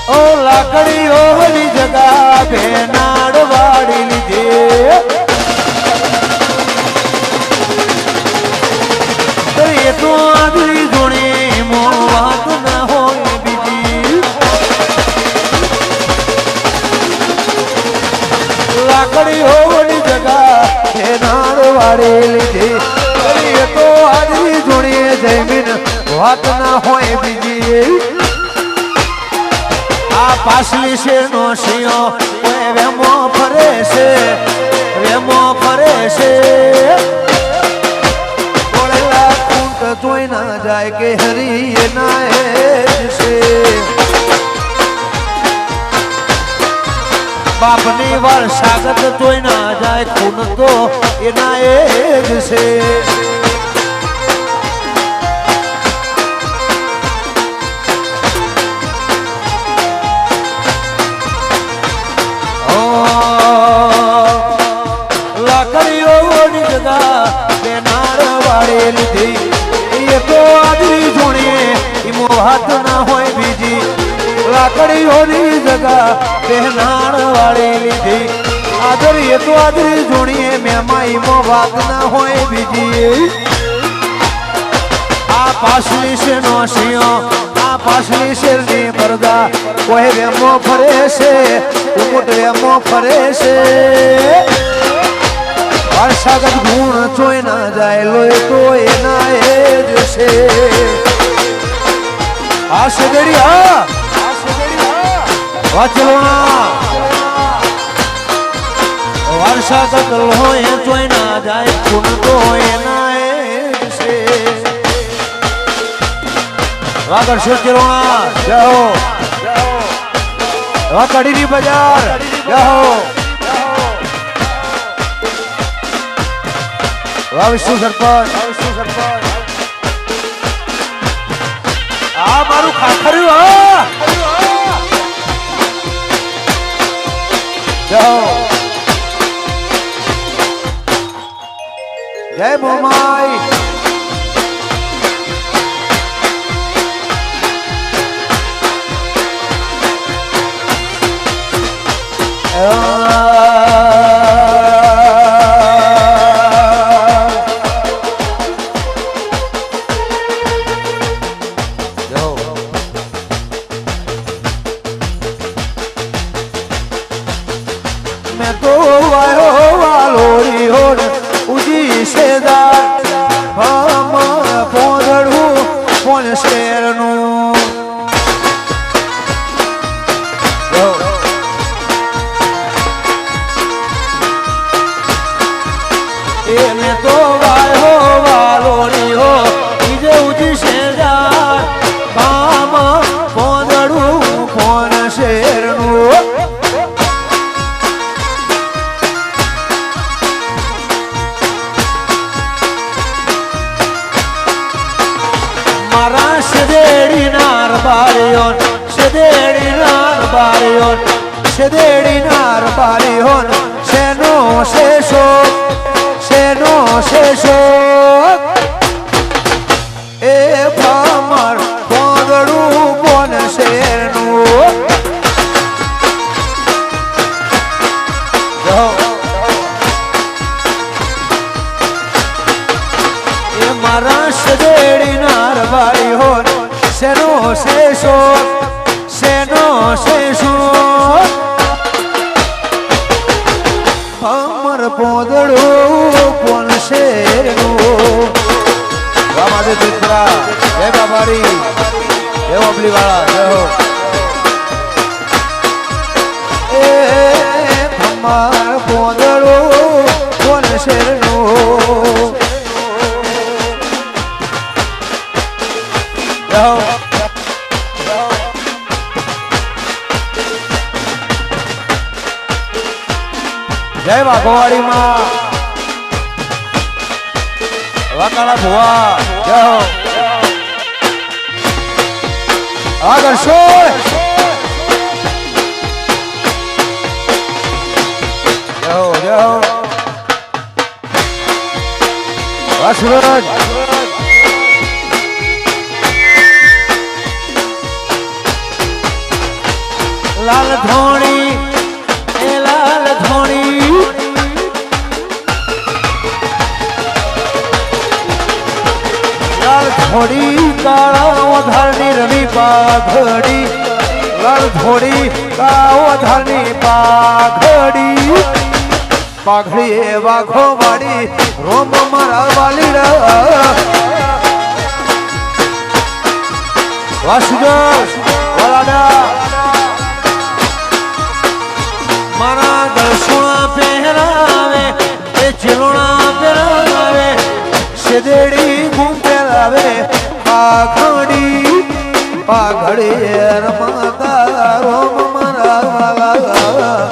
ઓ લાકડીઓની જગા ભેનાડ વાળી લીધે એ તો આદરી જોડે મો વાત ના હોય બીજી લાકડીઓની જગા ભેનાડ વાળી લીધે એ તો આદરી જોડે જમીન વાત ના હોય બીજી આ પાછલી છે નો શિયો વેમો ફરે છે ઓળેલા કુંટ જોઈ ના જાય કે હરી ના છે બાપની વાર સાગત જોઈ ના જાય ખૂન તો એના એ જ છે લાકડીઓની જગા પહેનાણ વાળી લીધી આદરી એ તો આદરી જોડીએ મેમાઈમાં વાત ના હોય બીજી આ પાછલી છે નો શિયો આ પાછલી શેરની પરદા કોઈ વેમો ફરે છે ઉમટ વેમો ફરે છે વારસાગત ગુણ જોઈ ના જાય લોય તો એના એ જ છે આ સગડી હા વાચલોણા વારસાગત લોહે જોઈ ના જાય ખૂન તો એના એ છે વાગડ શેરચલોણા જય હો વાકડીની બજાર જય હો વાહ વિષ્ણુ સરપંચ આ મારું ખાખર્યું હા જય મોમાઈ मैं तो आयो वालोरी होड़ उजी सेदार हम पोदड़ू कोन शेरनु ए मैं तो आयो वालोरी हो उजी सेदार हम पोदड़ू कोन शेरनु Sederi nar barion, se no se so, e pamar pondru bon sernu. E mara sederi nar barion, se no se so. અમર પોદડો કોણ શેરનું રામાદે તીર્થરા જય બાબારી જય ઓબલી વાળા જય હો એ અમર પોદડો કોણ શેરનું જય હો જય વાઘોવાડી માં વાકાળા ભુવા જય હો આગળ શોય જય હો વાહ સુરજ લાલ ધોણી એ લાલ ધોણી લાલ ધોડી કાળા વધારની રવિ પાઘડી લાલ ધોડી કાળા વધારની પાઘડી પાઘડી એ વાઘો વાળી રોમ મારા વાલી વાસુદેવ વાલાડા મારા દર્શોણા પહેરાવે એ ચિલોણા પહેરાવે સેદેડી ગુમ પહેરાવે પાઘડી પાઘડી રમતા રોમ મારા વાલા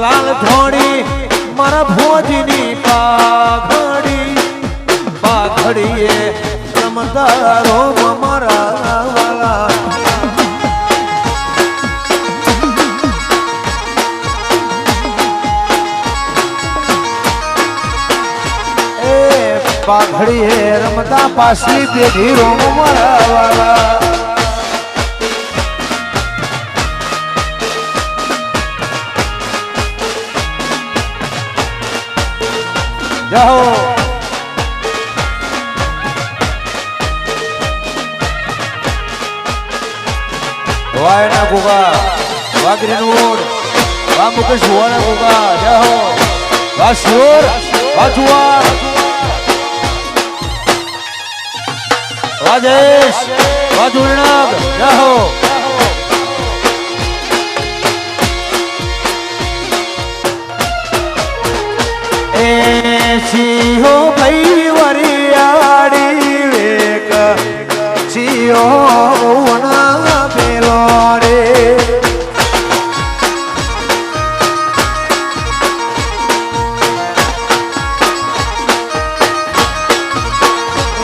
લાલ ધોણી મારા ભોજની પાઘડી પાઘડી એ રમતા રોમ મારા વાલા એ પાઘડી એ રમતા પાસલી પેઢી રોમ મારા વાલા જાઓ વાયના ગોગા વાગરીનોડ વા મુકેશ વાના ગોગા જાઓ વા શોર વા જુવાર રાજેશ વા દુર્નાગ જાઓ સિંહો ભાઈ વરિયાળી વેક સિંહો વના પેલો રે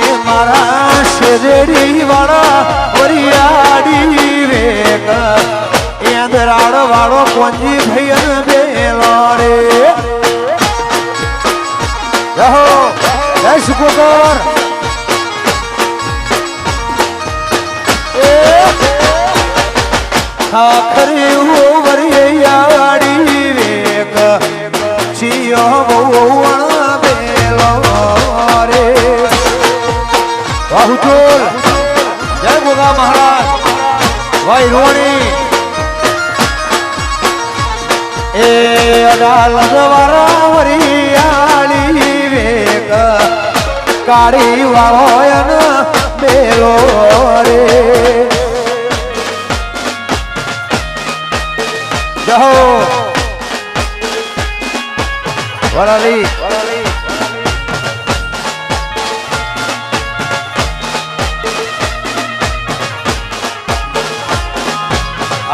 એ મારા શેરડી વાળા વરિયાળી વેક એ અંદરાળ વાળો કોંજી ભાઈ પેલો રે રહો જય સુકોતર ખાખરી વરિયાળી વેક સિંહ વણ બેલો રે બાહુચોલ જય ગોગા મહારાજ ભાઈ રોણી એ અડાલત વાળા વરિયાળી વેક કાળી વાળો બેલો રે જાઓ વરાલી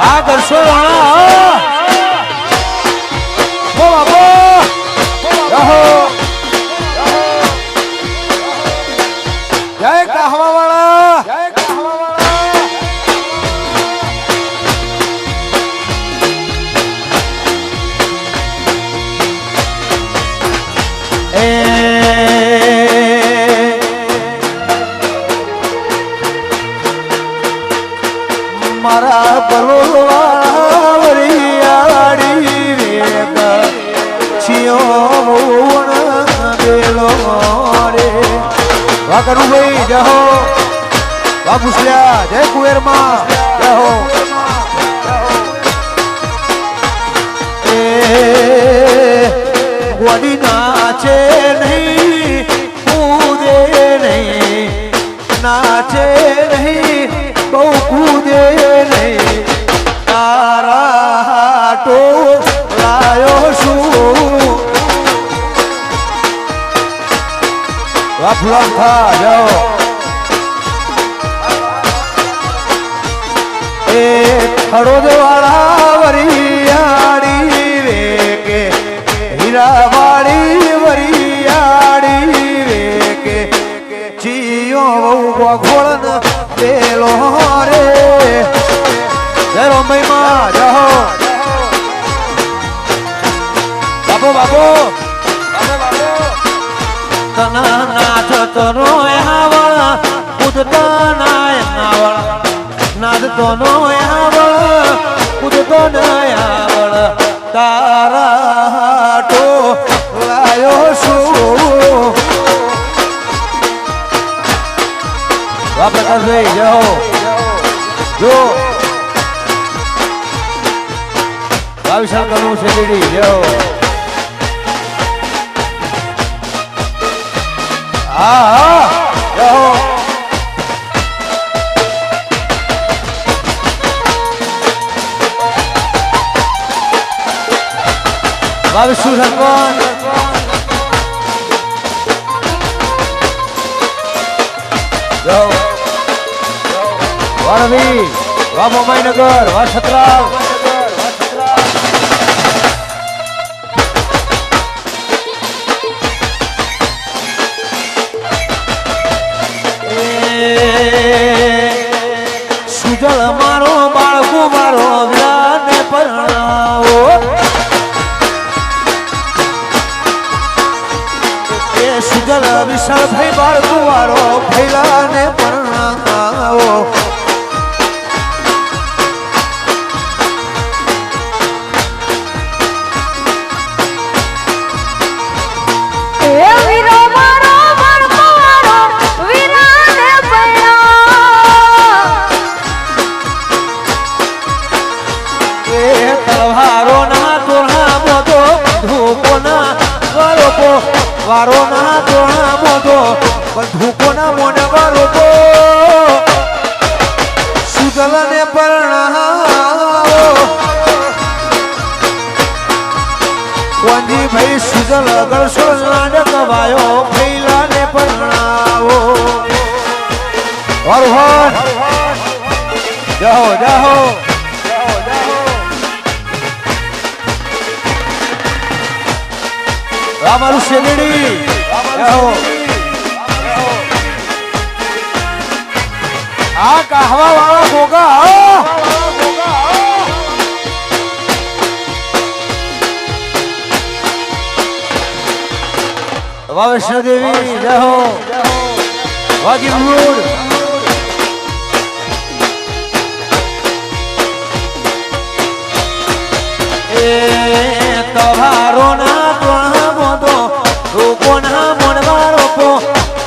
આ કરશો જય કહવા વાળા જય કહવા વાળા એ મારા બરોવા વરિયાળી વેક છિયો વણ બેલો રે વા કરુભાઈ જય હો વા ભૂસલ્યા જય કુવેરમાં જય હો એ ગોડી નાચે નહીં કૂદે નહીં નાચે નહીં બહુ કૂદે નહીં તારા હાટો લાયો શું વાફલા થા જાઓ એ ખડોદ વાળા વરિયાળી વેકે હીરા વાળી વરિયાળી વેકે ચિયો ગોળન પેલો રે જય રોમભાઈ માં જાઓ ચાલતો નો આવળ કૂદતો ન આવળ તારા ટો લાયો શું વાહ પ્રકાશભાઈ જાઓ જો વિશાલ કરવું છે દીદી જાઓ હા જાઓ બાવીસું સરપંચ જાઓ વાહ રવિ વાહ મોમાઈનગર વાહ છત્રાલ સુજલ મારો બાળકો મારો વ્યાને પરણાવો એ સુજલ વિશાળ ભાઈ બાળકો વાળો ભૈલાને પરણાવો વારો ના તોણા મોટો ધૂકો ના મોને વારો સુજલને પરણાવો કોંજી ભાઈ સુજલ ગળશો લાડ કવાયો ભૈલાને પરણાવો વરહન જાઓ જાઓ અમારું શેરડી આ કહવા વાળા ગોગા વાહ વૈષ્ણોદેવી જય હો વાગી મૂળ એ તમારો ના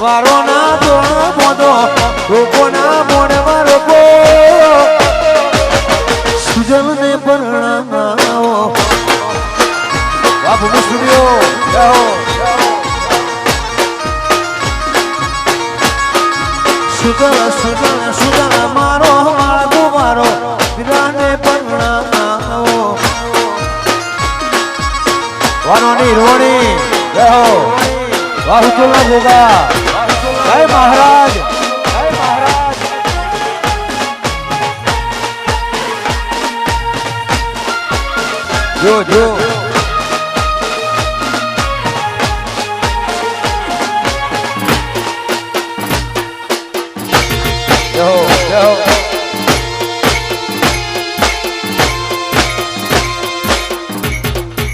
વારો ના તોણા મોદો રોકો ના મોડવા રોકો સુજલને પરણાવો વાહ ભૂમિ સ્ટુડિયો જાઓ સુજલ સુજલ સુજલ મારો માળો મારો વિરાને પરણાવો વાનોની રોણી જાઓ વાહુચોલા ગોગા જય મહારાજ જો જો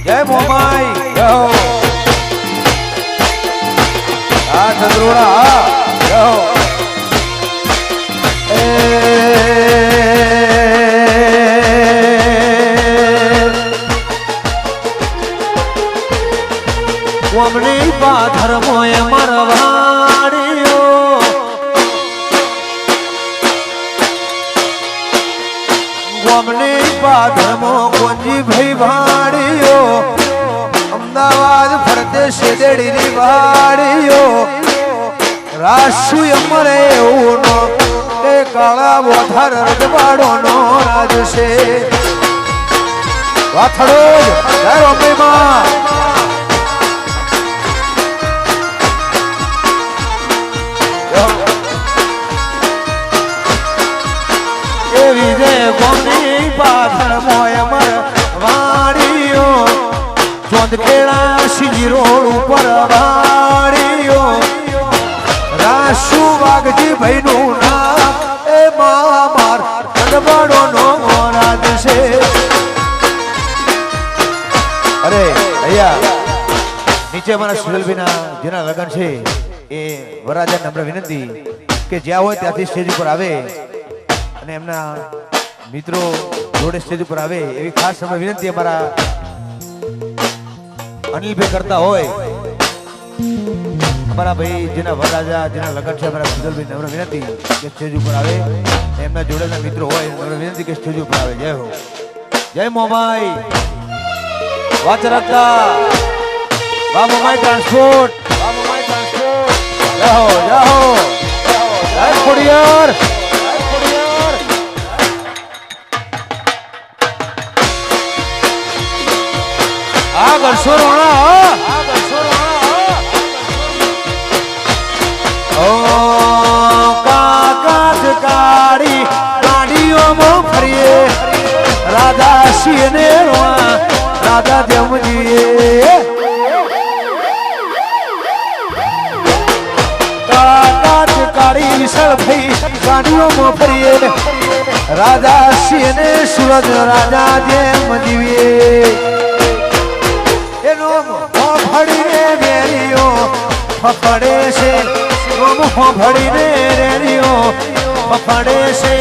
જય મોમાઈ જય ચંદ્રોડા જાઓ કોમની પાથરમો એ મરવાડીઓ કોમની પાથરમો કોંજી ભાઈ ભાડીઓ અમદાવાદ ફરતે શેદેડીની વાડીઓ રાશુ અમરે એવું એ કાળા બોથાર રજવાડો નો રાજ છે વાથડો જય રોમડીમાં એવી જે કોની પાથર મોય મર વાડીઓ ચોંદખેડા સિંજી રોડ ઉપર વાડીઓ રાશુ વાઘજી ભાઈ નું નામ એ માર રજવાડો નો રાજ છે અરે અહીંયા નીચે અમારા સુરેલભાઈના જેના લગન છે એ વરરાજા નમ્ર વિનંતી કે જ્યાં હોય ત્યાંથી સ્ટેજ ઉપર આવે અને એમના મિત્રો જોડે સ્ટેજ ઉપર આવે એવી ખાસ અમે વિનંતી અમારા અનિલભાઈ કરતા હોય, અમારા ભાઈ જેના વરરાજા જેના લગન છે અમારા સુજલભાઈ નમ્ર વિનંતી કે સ્ટેજ ઉપર આવે, એમના જોડેના મિત્રો હોય નમ્ર વિનંતી કે સ્ટેજ ઉપર આવે. જય હો, જય મોમાઈ વાચ રાખતા, વાહ મોમાઈ ટ્રાન્સપોર્ટ, વાહ મોમાઈ ટ્રાન્સપોર્ટ. જય હો, જય હો, જય ખોડિયાર. આ કરશો રોણા, ઓ કાકાત કાળી ગાડીઓમાં ફરીએ, રાધા સિંહ ને રોણા રાધા દેવજીએ. કાકાત કાળી વિશાળ ભાઈ ગાડીઓમાં ફરીએ, રાધા સિંહ ને સુરજ રાજા દેવજીએ. ફફડીને વેરીઓ ફફડે છે, ફફડીને રેડીઓ ફફડે છે.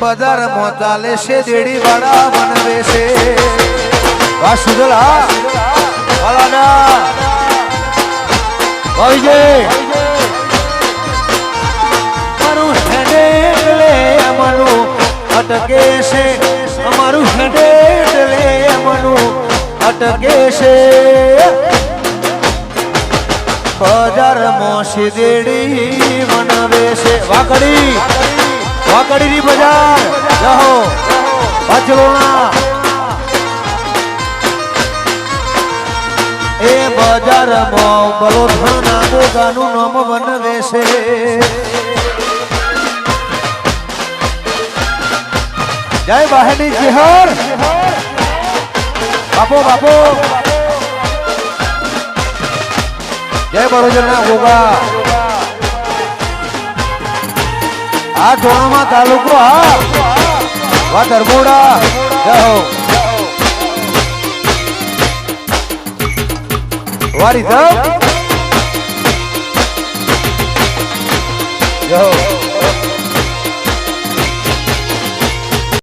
બજારમાં ચાલે છે દેડી વાળા બનવે છે. વાહ સુજલા વાલાના ભાઈજે મારું હેડે એટલે અમારું અટકે છે, અમારું હેડે એટલે અમારું અટકે છે. બજારમાં સીદેડી મનાવે છે. વાકડી વાકડીની બજાર રહો પાછળોના એ બજારમાં બલોથાના ગોગાનું નામ બનવે છે. જય બહેની જીહર બાપો બાપો, જય બરોજરના ગોગા. આ ધોળામાં તાલુકો હા વા ધરમોડા. જય હો વારી જય હો.